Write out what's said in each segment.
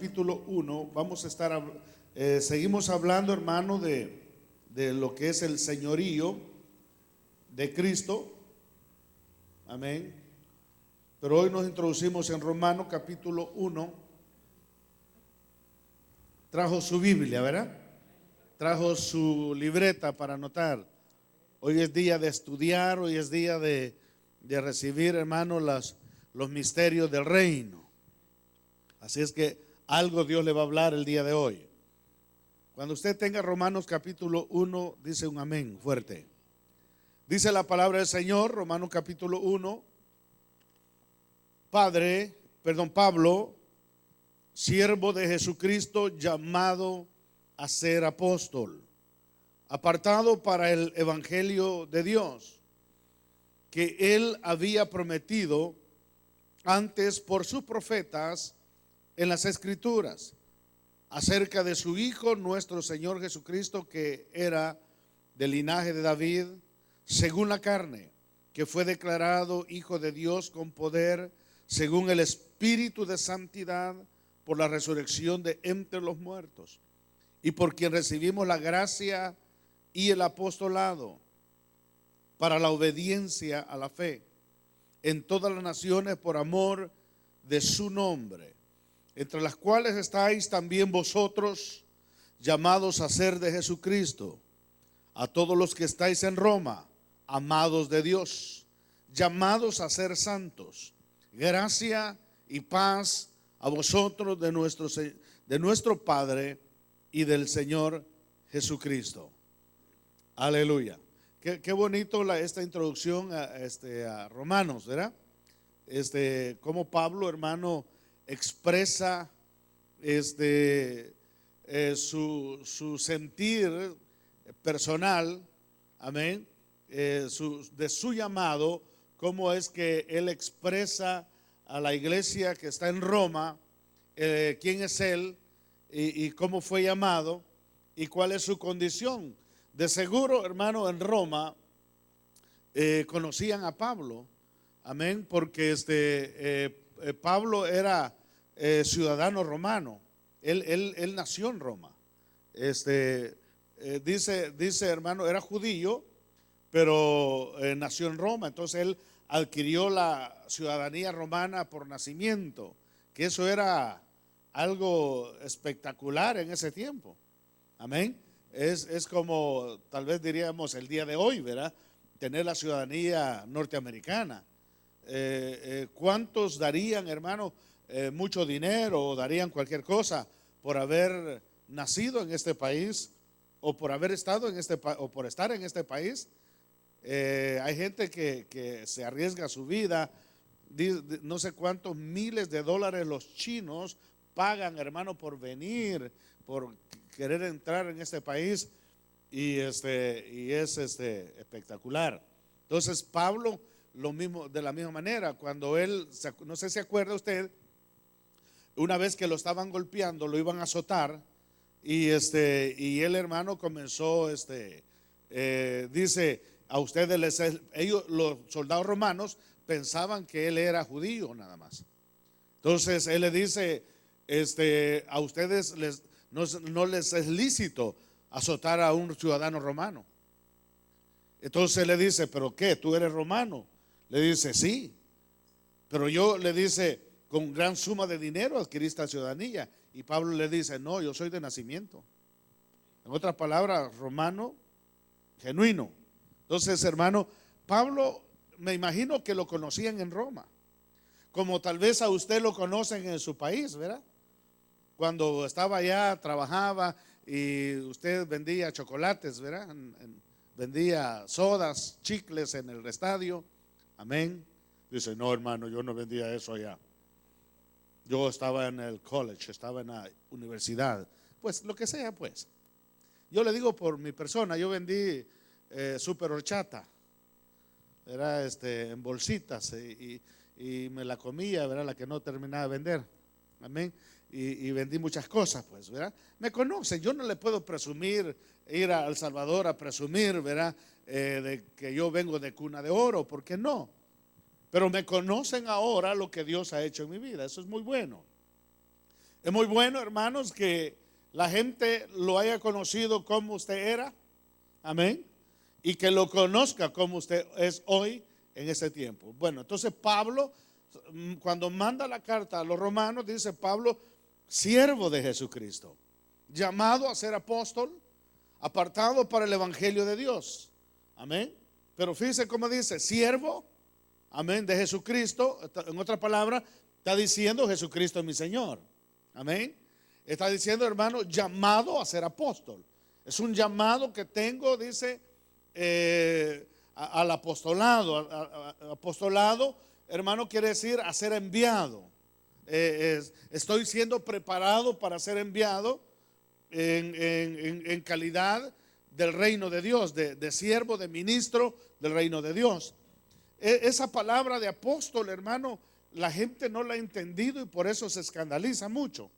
Capítulo 1, vamos a estar, seguimos hablando, hermano, de lo que es el señorío de Cristo, amén. Pero hoy nos introducimos en Romanos capítulo 1. Trajo su Biblia, ¿verdad? Trajo su libreta para anotar. Hoy es día de estudiar, hoy es día de recibir, hermano, los misterios del reino. Así es que algo Dios le va a hablar el día de hoy. Cuando usted tenga Romanos capítulo 1, dice un amén fuerte. Dice la palabra del Señor, Romanos capítulo 1. Pablo, siervo de Jesucristo, llamado a ser apóstol, apartado para el evangelio de Dios, que él había prometido antes por sus profetas en las Escrituras, acerca de su Hijo, nuestro Señor Jesucristo, que era del linaje de David, según la carne, que fue declarado Hijo de Dios con poder, según el Espíritu de santidad, por la resurrección de entre los muertos, y por quien recibimos la gracia y el apostolado para la obediencia a la fe en todas las naciones por amor de su nombre, entre las cuales estáis también vosotros, llamados a ser de Jesucristo, a todos los que estáis en Roma, amados de Dios, llamados a ser santos. Gracia y paz a vosotros de nuestro Padre y del Señor Jesucristo. Aleluya. Qué bonito esta introducción a Romanos, ¿verdad? Como Pablo, hermano, expresa su sentir personal, amén, de su llamado, cómo es que él expresa a la iglesia que está en Roma, quién es él y cómo fue llamado y cuál es su condición. De seguro, hermano, en Roma conocían a Pablo, amén, porque Pablo era ciudadano romano. Él nació en Roma. Dice, hermano, era judío, pero nació en Roma. Entonces él adquirió la ciudadanía romana por nacimiento, que eso era algo espectacular en ese tiempo. Amén. Es como tal vez diríamos el día de hoy, ¿verdad? Tener la ciudadanía norteamericana. ¿Cuántos darían, hermano, mucho dinero o darían cualquier cosa por haber nacido en este país o por haber estado en o por estar en este país? Hay gente que se arriesga su vida, no sé cuántos miles de dólares los chinos pagan, hermano, por venir, por querer entrar en este país y es espectacular. Entonces Pablo lo mismo, de la misma manera, cuando él, no sé si se acuerda usted, una vez que lo estaban golpeando, lo iban a azotar y él, hermano, comenzó dice a ustedes ellos, los soldados romanos pensaban que él era judío nada más. Entonces él le dice, a ustedes no les es lícito azotar a un ciudadano romano. Entonces le dice, ¿pero qué? ¿Tú eres romano? Le dice, sí, pero yo, le dice, con gran suma de dinero adquirí esta ciudadanía. Y Pablo le dice, no, yo soy de nacimiento. En otras palabras, romano genuino. Entonces, hermano, Pablo, me imagino que lo conocían en Roma, como tal vez a usted lo conocen en su país, ¿verdad? Cuando estaba allá, trabajaba y usted vendía chocolates, ¿verdad? Vendía sodas, chicles en el estadio. Amén. Dice, no, hermano, yo no vendía eso allá. Yo estaba en el college, estaba en la universidad. Pues lo que sea, pues. Yo le digo por mi persona, yo vendí super horchata, era en bolsitas y me la comía, ¿verdad? La que no terminaba de vender. Amén. Y vendí muchas cosas, pues, ¿verdad? Me conocen, yo no le puedo presumir, ir a El Salvador a presumir, ¿verdad? De que yo vengo de cuna de oro, ¿por qué no? Pero me conocen ahora lo que Dios ha hecho en mi vida, eso es muy bueno. Es muy bueno, hermanos, que la gente lo haya conocido como usted era. Amén. Y que lo conozca como usted es hoy en ese tiempo. Bueno, entonces Pablo, cuando manda la carta a los romanos, dice Pablo, siervo de Jesucristo, llamado a ser apóstol, apartado para el evangelio de Dios. Amén. Pero fíjese cómo dice, siervo, amén, de Jesucristo. En otras palabras, está diciendo Jesucristo es mi Señor. Amén. Está diciendo, hermano, llamado a ser apóstol. Es un llamado que tengo, dice, al apostolado. Apostolado, hermano, quiere decir a ser enviado. Estoy siendo preparado para ser enviado en calidad del reino de Dios, de siervo, de ministro del reino de Dios. Esa palabra de apóstol, hermano, la gente no la ha entendido y por eso se escandaliza mucho.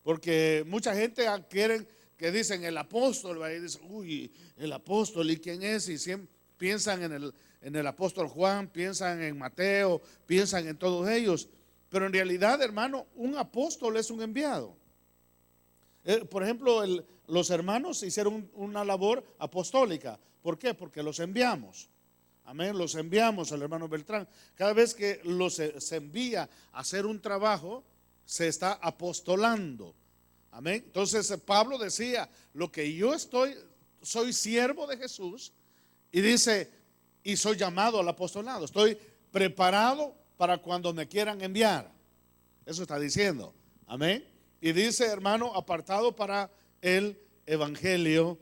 Porque mucha gente quieren que dicen el apóstol, y dicen, uy, el apóstol, ¿y quién es? Y siempre piensan en el apóstol Juan, piensan en Mateo, piensan en todos ellos. Pero en realidad, hermano, un apóstol es un enviado. Por ejemplo, los hermanos hicieron una labor apostólica. ¿Por qué? Porque los enviamos. Amén, los enviamos al hermano Beltrán. Cada vez que se envía a hacer un trabajo, se está apostolando. Amén. Entonces Pablo decía, lo que yo soy siervo de Jesús, y dice, y soy llamado al apostolado. Estoy preparado para cuando me quieran enviar. Eso está diciendo. Amén. Y dice, hermano, apartado para el evangelio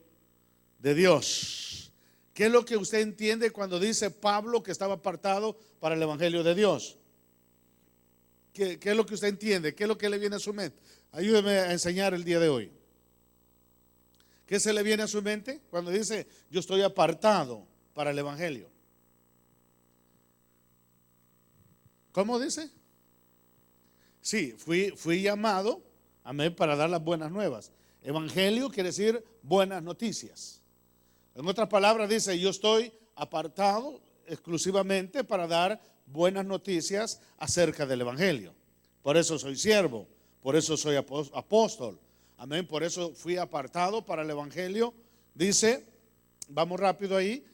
de Dios. ¿Qué es lo que usted entiende cuando dice Pablo que estaba apartado para el evangelio de Dios? ¿Qué es lo que usted entiende? ¿Qué es lo que le viene a su mente? Ayúdeme a enseñar el día de hoy. ¿Qué se le viene a su mente cuando dice yo estoy apartado para el evangelio? ¿Cómo dice? Sí, fui llamado, amén, para dar las buenas nuevas. Evangelio quiere decir buenas noticias. En otras palabras dice, yo estoy apartado exclusivamente para dar buenas noticias acerca del evangelio. Por eso soy siervo, por eso soy apóstol. Amén, por eso fui apartado para el evangelio. Dice, vamos rápido ahí,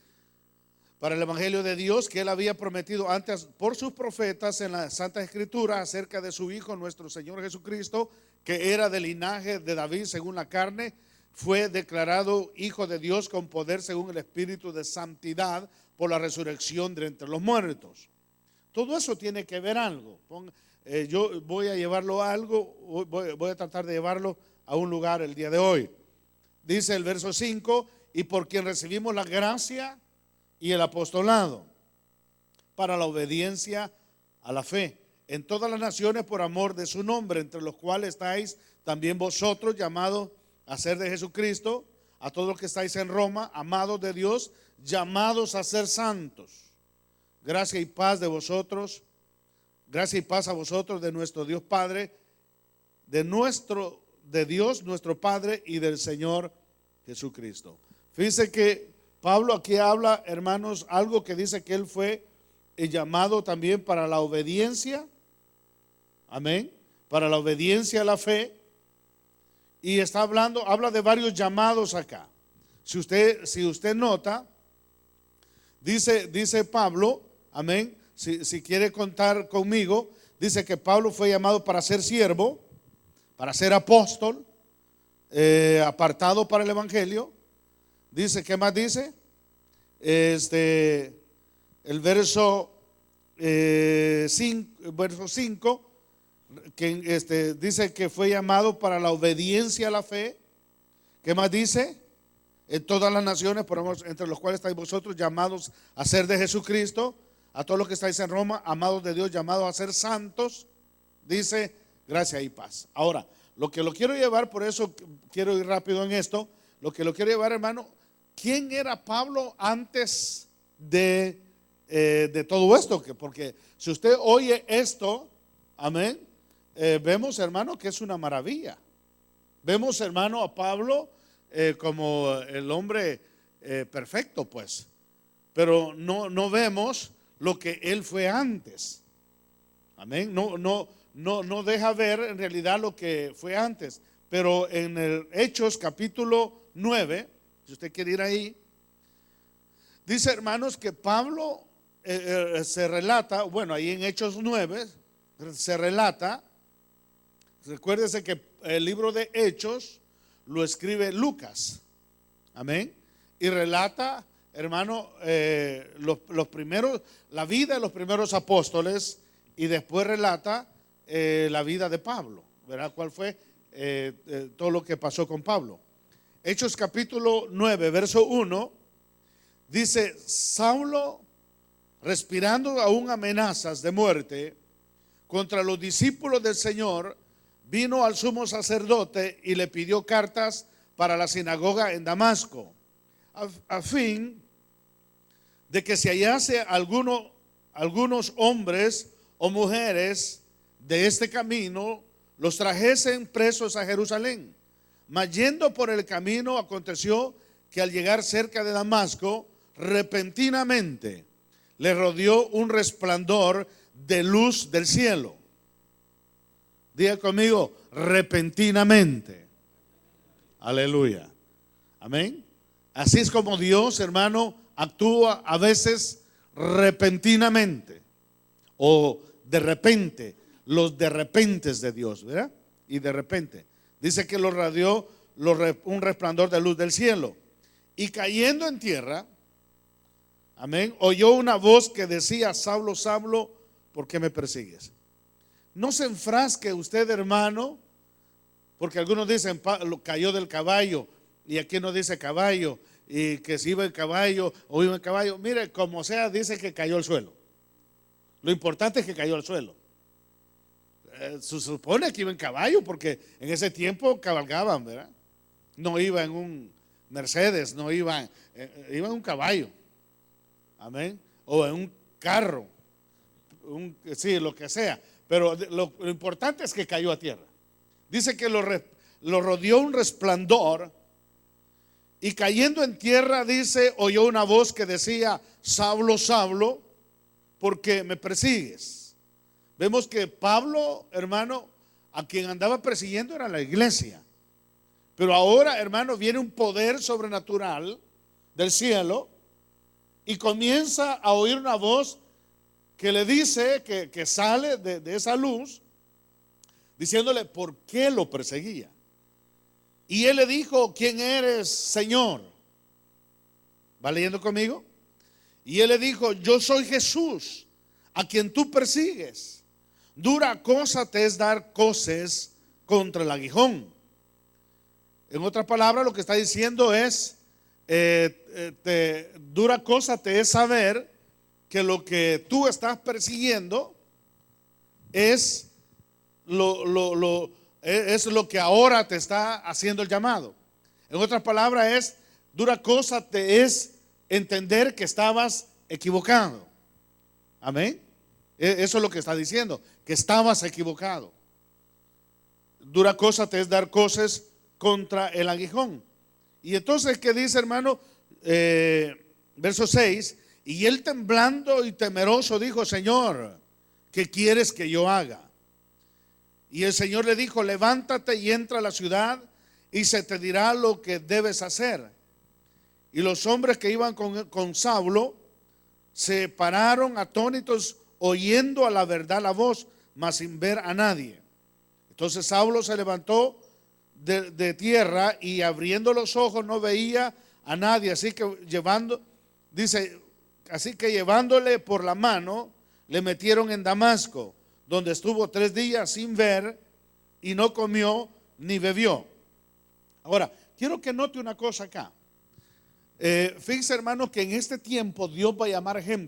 para el evangelio de Dios que él había prometido antes por sus profetas en la Santa Escritura acerca de su Hijo, nuestro Señor Jesucristo, que era del linaje de David según la carne, fue declarado Hijo de Dios con poder según el Espíritu de santidad por la resurrección de entre los muertos. Todo eso tiene que ver algo. Yo voy a llevarlo a algo, voy a tratar de llevarlo a un lugar el día de hoy. Dice el verso 5, y por quien recibimos la gracia y el apostolado para la obediencia a la fe en todas las naciones por amor de su nombre, entre los cuales estáis también vosotros llamados a ser de Jesucristo, a todos los que estáis en Roma, amados de Dios, llamados a ser santos. Gracia y paz de vosotros, gracia y paz a vosotros de nuestro Dios Padre, de Dios nuestro Padre y del Señor Jesucristo. Fíjense que Pablo aquí habla, hermanos, algo que dice que él fue llamado también para la obediencia, amén, para la obediencia a la fe. Y está habla de varios llamados acá. Si usted nota, dice Pablo, amén, si quiere contar conmigo, dice que Pablo fue llamado para ser siervo, para ser apóstol, apartado para el evangelio. Dice, ¿qué más dice? El verso 5, que dice que fue llamado para la obediencia a la fe. ¿Qué más dice? En todas las naciones, entre los cuales estáis vosotros, llamados a ser de Jesucristo, a todos los que estáis en Roma, amados de Dios, llamados a ser santos. Dice, gracia y paz. Ahora, lo que lo quiero llevar, por eso quiero ir rápido en esto, lo que lo quiero llevar, hermano, ¿quién era Pablo antes de todo esto? Porque si usted oye esto, amén, vemos, hermano, que es una maravilla. Vemos, hermano, a Pablo como el hombre perfecto, pues, pero no vemos lo que él fue antes. Amén. No no deja ver en realidad lo que fue antes. Pero en el Hechos capítulo 9, si usted quiere ir ahí, dice, hermanos, que Pablo se relata, bueno, ahí en Hechos 9 se relata, recuérdese que el libro de Hechos lo escribe Lucas, amén, y relata, hermano, los primeros, la vida de los primeros apóstoles, y después relata la vida de Pablo, ¿verdad? ¿Cuál fue todo lo que pasó con Pablo? Hechos capítulo 9, verso 1, dice, Saulo, respirando aún amenazas de muerte contra los discípulos del Señor, vino al sumo sacerdote y le pidió cartas para la sinagoga en Damasco, a fin de que se hallase algunos hombres o mujeres de este camino, los trajesen presos a Jerusalén. Mas yendo por el camino, aconteció que al llegar cerca de Damasco, repentinamente le rodeó un resplandor de luz del cielo. Diga conmigo, repentinamente. Aleluya. Amén. Así es como Dios, hermano, actúa a veces repentinamente o de repente, los de repentes de Dios, ¿verdad? Y de repente, dice que lo rodeó un resplandor de luz del cielo. Y cayendo en tierra, amén, oyó una voz que decía, Saulo, Saulo, ¿por qué me persigues? No se enfrasque usted, hermano, porque algunos dicen, cayó del caballo, y aquí no dice caballo, y que si iba en caballo o iba en caballo, mire, como sea, dice que cayó al suelo. Lo importante es que cayó al suelo. Se supone que iba en caballo, porque en ese tiempo cabalgaban, ¿verdad? No iba en un Mercedes, no iba, iba en un caballo, amén, o en un carro, sí, lo que sea, pero lo importante es que cayó a tierra. Dice que lo rodeó un resplandor, y cayendo en tierra, dice, oyó una voz que decía, Saulo, Saulo, ¿por qué me persigues? Vemos que Pablo, hermano, a quien andaba persiguiendo era la iglesia. Pero ahora, hermano, viene un poder sobrenatural del cielo y comienza a oír una voz que le dice, que sale de esa luz, diciéndole por qué lo perseguía. Y él le dijo, ¿quién eres, Señor? ¿Va leyendo conmigo? Y él le dijo, yo soy Jesús, a quien tú persigues. Dura cosa te es dar coces contra el aguijón. En otras palabras, lo que está diciendo es, dura cosa te es saber que lo que tú estás persiguiendo es es lo que ahora te está haciendo el llamado. En otras palabras, es dura cosa te es entender que estabas equivocado. Amén. Eso es lo que está diciendo, que estabas equivocado. Dura cosa te es dar cosas contra el aguijón. Y entonces, ¿qué dice, hermano? Verso 6, y él temblando y temeroso dijo, Señor, ¿qué quieres que yo haga? Y el Señor le dijo, levántate y entra a la ciudad y se te dirá lo que debes hacer. Y los hombres que iban con Saulo se pararon atónitos, oyendo a la verdad la voz, mas sin ver a nadie. Entonces Saulo se levantó de tierra y abriendo los ojos no veía a nadie, así que llevándole por la mano le metieron en Damasco, donde estuvo 3 días sin ver y no comió ni bebió. Ahora, quiero que note una cosa acá. Fíjense, hermanos, que en este tiempo Dios va a llamar gente